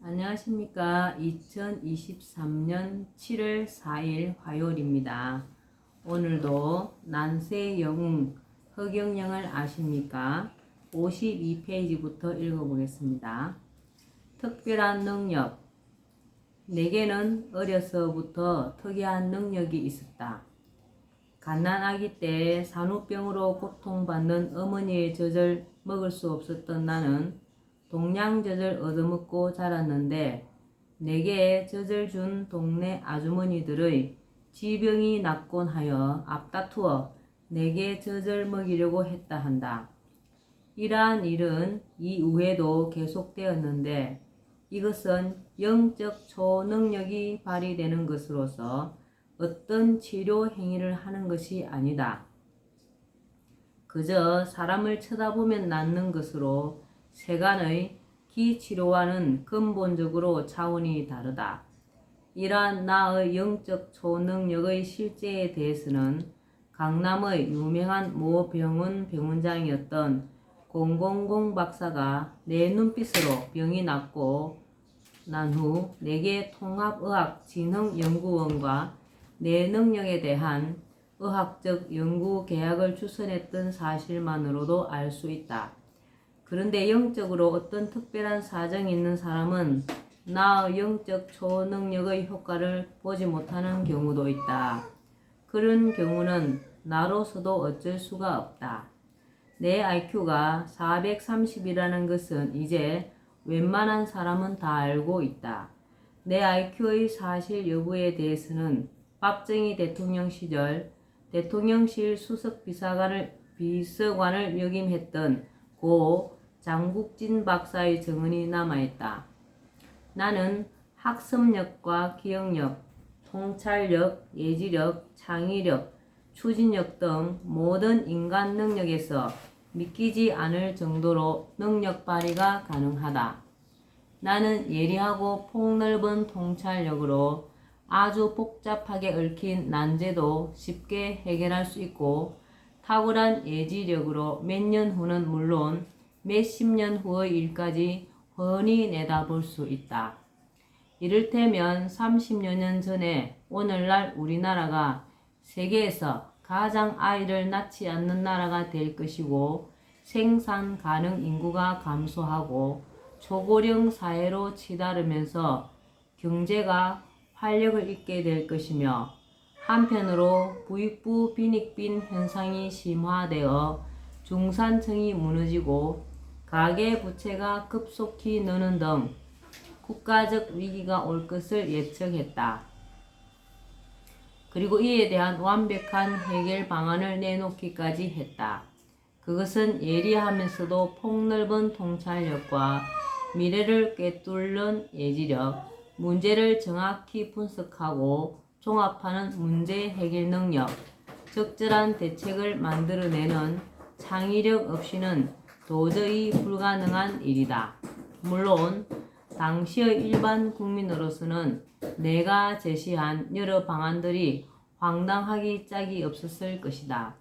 안녕하십니까. 2023년 7월 4일 화요일입니다. 오늘도 난세 영웅 허경영을 아십니까? 52페이지부터 읽어보겠습니다. 특별한 능력. 내게는 어려서부터 특이한 능력이 있었다. 갓난아기 때 산후병으로 고통받는 어머니의 젖을 먹을 수 없었던 나는 동양젖을 얻어먹고 자랐는데 내게 젖을 준 동네 아주머니들의 지병이 낫곤 하여 앞다투어 내게 젖을 먹이려고 했다 한다. 이러한 일은 이후에도 계속되었는데 이것은 영적 초능력이 발휘되는 것으로서 어떤 치료 행위를 하는 것이 아니다. 그저 사람을 쳐다보면 낫는 것으로 세간의 기치료와는 근본적으로 차원이 다르다. 이러한 나의 영적 초능력의 실제에 대해서는 강남의 유명한 모 병원 병원장이었던 000 박사가 내 눈빛으로 병이 낫고 난 후 내게 통합의학진흥연구원과 내 능력에 대한 의학적 연구 계약을 추천했던 사실만으로도 알 수 있다. 그런데 영적으로 어떤 특별한 사정이 있는 사람은 나의 영적 초능력의 효과를 보지 못하는 경우도 있다. 그런 경우는 나로서도 어쩔 수가 없다. 내 IQ가 430이라는 것은 이제 웬만한 사람은 다 알고 있다. 내 IQ의 사실 여부에 대해서는 박정희 대통령 시절 대통령실 수석 비서관을 역임했던 고 장국진 박사의 증언이 남아있다. 나는 학습력과 기억력, 통찰력, 예지력, 창의력, 추진력 등 모든 인간 능력에서 믿기지 않을 정도로 능력 발휘가 가능하다. 나는 예리하고 폭넓은 통찰력으로 아주 복잡하게 얽힌 난제도 쉽게 해결할 수 있고 탁월한 예지력으로 몇 년 후는 물론 몇십 년 후의 일까지 훤히 내다볼 수 있다. 이를테면 30여 년 전에 오늘날 우리나라가 세계에서 가장 아이를 낳지 않는 나라가 될 것이고 생산 가능 인구가 감소하고 초고령 사회로 치달으면서 경제가 활력을 잃게 될 것이며 한편으로 부익부 빈익빈 현상이 심화되어 중산층이 무너지고 가계부채가 급속히 느는 등 국가적 위기가 올 것을 예측했다. 그리고 이에 대한 완벽한 해결 방안을 내놓기까지 했다. 그것은 예리하면서도 폭넓은 통찰력과 미래를 꿰뚫는 예지력, 문제를 정확히 분석하고 종합하는 문제 해결 능력, 적절한 대책을 만들어내는 창의력 없이는 도저히 불가능한 일이다. 물론 당시의 일반 국민으로서는 내가 제시한 여러 방안들이 황당하기 짝이 없었을 것이다.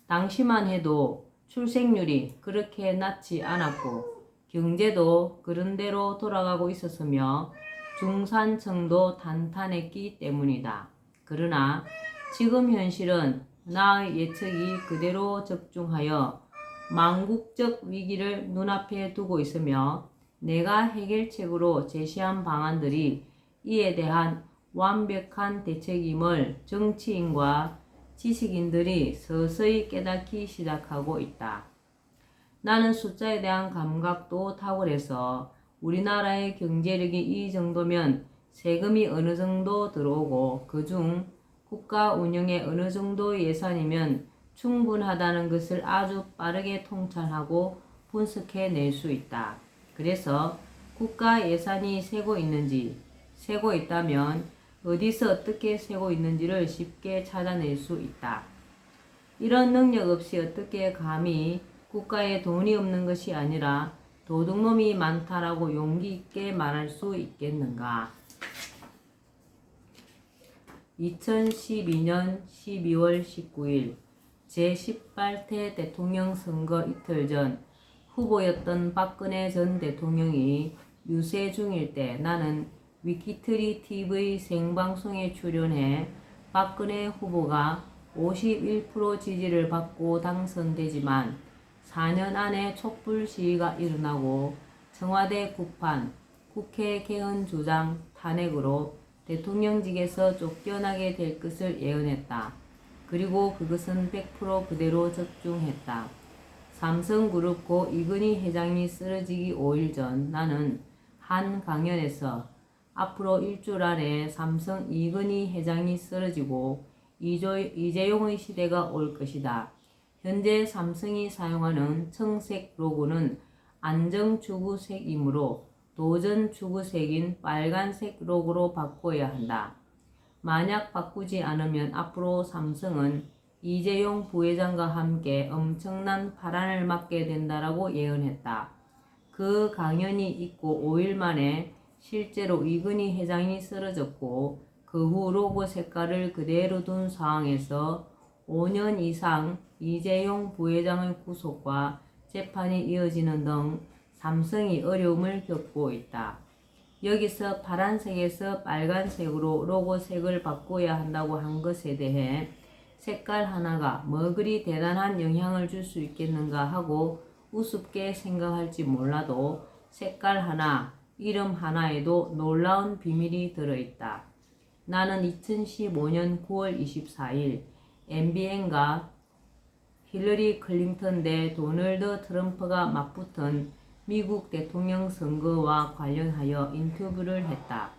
당시만 해도 출생률이 그렇게 낮지 않았고 경제도 그런대로 돌아가고 있었으며 중산층도 탄탄했기 때문이다. 그러나 지금 현실은 나의 예측이 그대로 적중하여 망국적 위기를 눈앞에 두고 있으며 내가 해결책으로 제시한 방안들이 이에 대한 완벽한 대책임을 정치인과 지식인들이 서서히 깨닫기 시작하고 있다. 나는 숫자에 대한 감각도 탁월해서 우리나라의 경제력이 이 정도면 세금이 어느 정도 들어오고 그중 국가 운영에 어느 정도 예산이면 충분하다는 것을 아주 빠르게 통찰하고 분석해낼 수 있다. 그래서 국가 예산이 새고 있는지, 새고 있다면 어디서 어떻게 새고 있는지를 쉽게 찾아낼 수 있다. 이런 능력 없이 어떻게 감히 국가에 돈이 없는 것이 아니라 도둑놈이 많다라고 용기 있게 말할 수 있겠는가? 2012년 12월 19일 제18대 대통령 선거 이틀 전 후보였던 박근혜 전 대통령이 유세 중일 때 나는 위키트리 TV 생방송에 출연해 박근혜 후보가 51% 지지를 받고 당선되지만 4년 안에 촛불 시위가 일어나고 청와대 구판, 국회 개헌 주장 탄핵으로 대통령직에서 쫓겨나게 될 것을 예언했다. 그리고 그것은 100% 그대로 적중했다. 삼성그룹 고 이건희 회장이 쓰러지기 5일 전 나는 한 강연에서 앞으로 일주일 안에 삼성 이건희 회장이 쓰러지고 이재용의 시대가 올 것이다. 현재 삼성이 사용하는 청색 로고는 안정추구색이므로 도전추구색인 빨간색 로고로 바꿔야 한다. 만약 바꾸지 않으면 앞으로 삼성은 이재용 부회장과 함께 엄청난 파란을 맞게 된다라고 예언했다. 그 강연이 있고 5일 만에 실제로 이건희 회장이 쓰러졌고 그 후 로고 색깔을 그대로 둔 상황에서 5년 이상 이재용 부회장의 구속과 재판이 이어지는 등 삼성이 어려움을 겪고 있다. 여기서 파란색에서 빨간색으로 로고 색을 바꿔야 한다고 한 것에 대해 색깔 하나가 뭐 그리 대단한 영향을 줄 수 있겠는가 하고 우습게 생각할지 몰라도 색깔 하나, 이름 하나에도 놀라운 비밀이 들어있다. 나는 2015년 9월 24일 MBN과 힐러리 클린턴 대 도널드 트럼프가 맞붙은 미국 대통령 선거와 관련하여 인터뷰를 했다.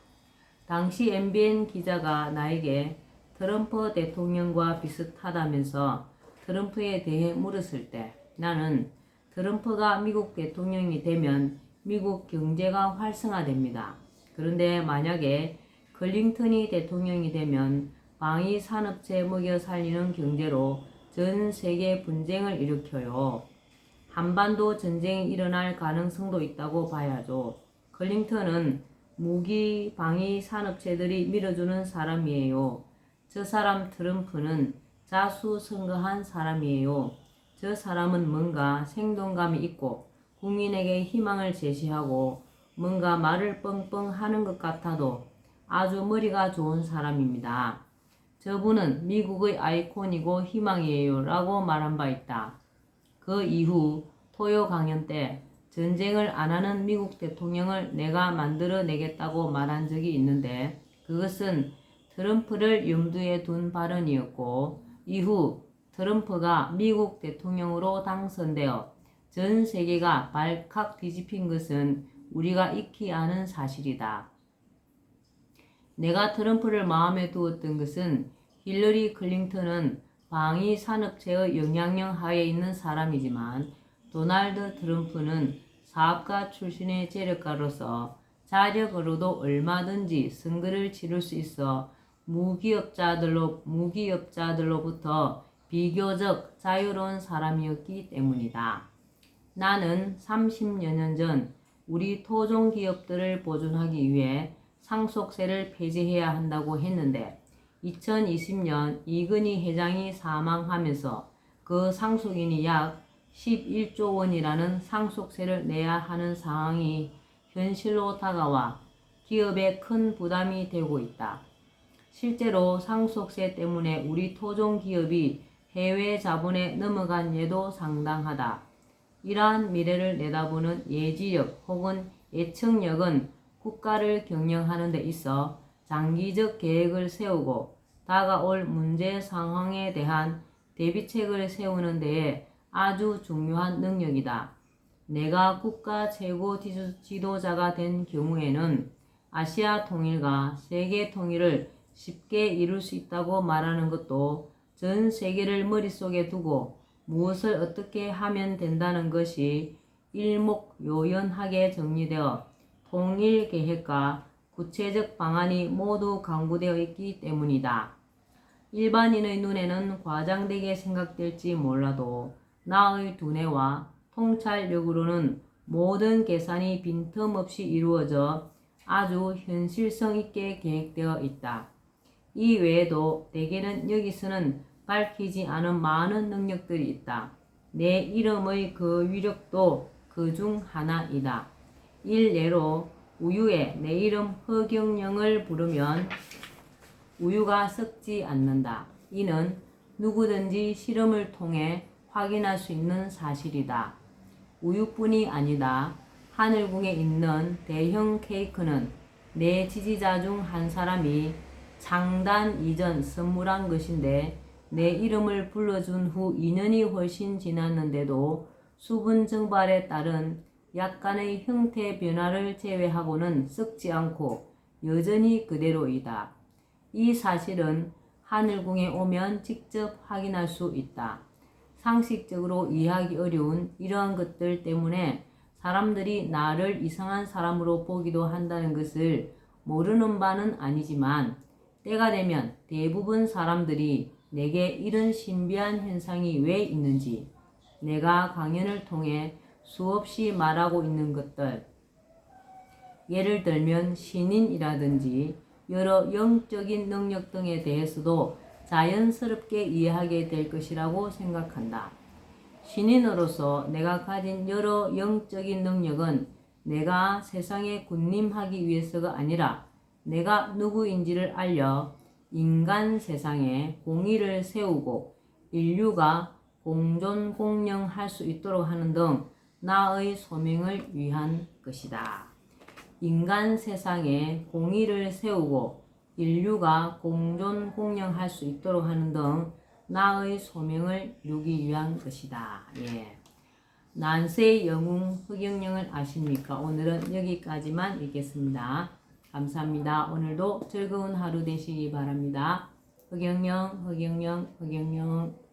당시 MBN 기자가 나에게 트럼프 대통령과 비슷하다면서 트럼프에 대해 물었을 때 나는 트럼프가 미국 대통령이 되면 미국 경제가 활성화됩니다. 그런데 만약에 클린턴이 대통령이 되면 방위 산업체 먹여 살리는 경제로 전 세계 분쟁을 일으켜요. 한반도 전쟁이 일어날 가능성도 있다고 봐야죠. 클린턴은 무기 방위 산업체들이 밀어주는 사람이에요. 저 사람 트럼프는 자수성가한 사람이에요. 저 사람은 뭔가 생동감이 있고 국민에게 희망을 제시하고 뭔가 말을 뻥뻥 하는 것 같아도 아주 머리가 좋은 사람입니다. 저분은 미국의 아이콘이고 희망이에요 라고 말한 바 있다. 그 이후 토요 강연 때 전쟁을 안 하는 미국 대통령을 내가 만들어내겠다고 말한 적이 있는데 그것은 트럼프를 염두에 둔 발언이었고 이후 트럼프가 미국 대통령으로 당선되어 전 세계가 발칵 뒤집힌 것은 우리가 익히 아는 사실이다. 내가 트럼프를 마음에 두었던 것은 힐러리 클린턴은 방위 산업체의 영향력 하에 있는 사람이지만 도널드 트럼프는 사업가 출신의 재력가로서 자력으로도 얼마든지 선거를 치를 수 있어 무기업자들로부터 비교적 자유로운 사람이었기 때문이다. 나는 30여 년 전 우리 토종 기업들을 보존하기 위해 상속세를 폐지해야 한다고 했는데 2020년 이건희 회장이 사망하면서 그 상속인이 약 11조 원이라는 상속세를 내야 하는 상황이 현실로 다가와 기업에 큰 부담이 되고 있다. 실제로 상속세 때문에 우리 토종 기업이 해외 자본에 넘어간 예도 상당하다. 이러한 미래를 내다보는 예지력 혹은 예측력은 국가를 경영하는 데 있어 장기적 계획을 세우고 다가올 문제 상황에 대한 대비책을 세우는 데에 아주 중요한 능력이다. 내가 국가 최고 지도자가 된 경우에는 아시아 통일과 세계 통일을 쉽게 이룰 수 있다고 말하는 것도 전 세계를 머릿속에 두고 무엇을 어떻게 하면 된다는 것이 일목요연하게 정리되어 통일 계획과 구체적 방안이 모두 강구되어 있기 때문이다. 일반인의 눈에는 과장되게 생각될지 몰라도 나의 두뇌와 통찰력으로는 모든 계산이 빈틈없이 이루어져 아주 현실성 있게 계획되어 있다. 이 외에도 대개는 여기서는 밝히지 않은 많은 능력들이 있다. 내 이름의 그 위력도 그 중 하나이다. 일례로 우유에 내 이름 허경영을 부르면 우유가 썩지 않는다. 이는 누구든지 실험을 통해 확인할 수 있는 사실이다. 우유뿐이 아니다. 하늘궁에 있는 대형 케이크는 내 지지자 중 한 사람이 창단 이전 선물한 것인데 내 이름을 불러준 후 2년이 훨씬 지났는데도 수분 증발에 따른 약간의 형태 변화를 제외하고는 썩지 않고 여전히 그대로이다. 이 사실은 하늘궁에 오면 직접 확인할 수 있다. 상식적으로 이해하기 어려운 이러한 것들 때문에 사람들이 나를 이상한 사람으로 보기도 한다는 것을 모르는 바는 아니지만 때가 되면 대부분 사람들이 내게 이런 신비한 현상이 왜 있는지 내가 강연을 통해 수없이 말하고 있는 것들, 예를 들면 신인이라든지 여러 영적인 능력 등에 대해서도 자연스럽게 이해하게 될 것이라고 생각한다. 신인으로서 내가 가진 여러 영적인 능력은 내가 세상에 군림하기 위해서가 아니라 내가 누구인지를 알려 인간 세상에 공의를 세우고 인류가 공존공영할 수 있도록 하는 등 나의 소명을 위한 것이다. 인간 세상에 공의를 세우고 인류가 공존공영할 수 있도록 하는 등 나의 소명을 이루기 위한 것이다. 예. 난세의 영웅 허경영을 아십니까? 오늘은 여기까지만 읽겠습니다. 감사합니다. 오늘도 즐거운 하루 되시기 바랍니다. 허경영, 허경영, 허경영.